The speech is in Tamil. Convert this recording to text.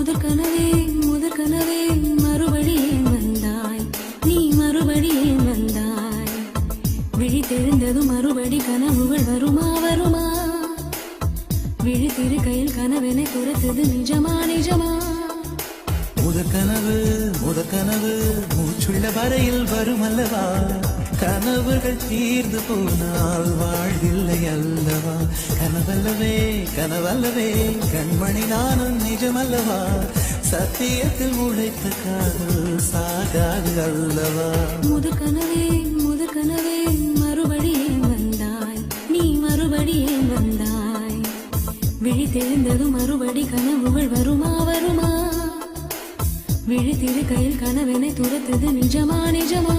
முதற் கனவே மறுபடியே வந்தாய், நீ மறுபடியே வந்தாய். விழி தெரிந்ததும் மறுபடி கனவுகள் வருமா வருமா? விழித்திரு கையில் கனவெனை துரத்தது நிஜமா நிஜமா? முதற் கனவு மூச்சுள்ள வரையில் வரும் அல்லவா? கனவுகள் தீர்ந்து போனால் வாழ்வில்லை அல்லவா? கனவல்லவே கண்மணி நானும் நிஜமல்லவா? சத்தியத்தில் உழைத்த காதல் சாகாது அல்லவா? முதற் கனவே மறுபடியே வந்தாய், நீ மறுபடியே வந்தாய். விழி தெரிந்ததும் மறுபடி கனவுகள் வருமா வருமா? விழித்திரு கையில் கனவெனை துரத்தது நிஜமா நிஜமா?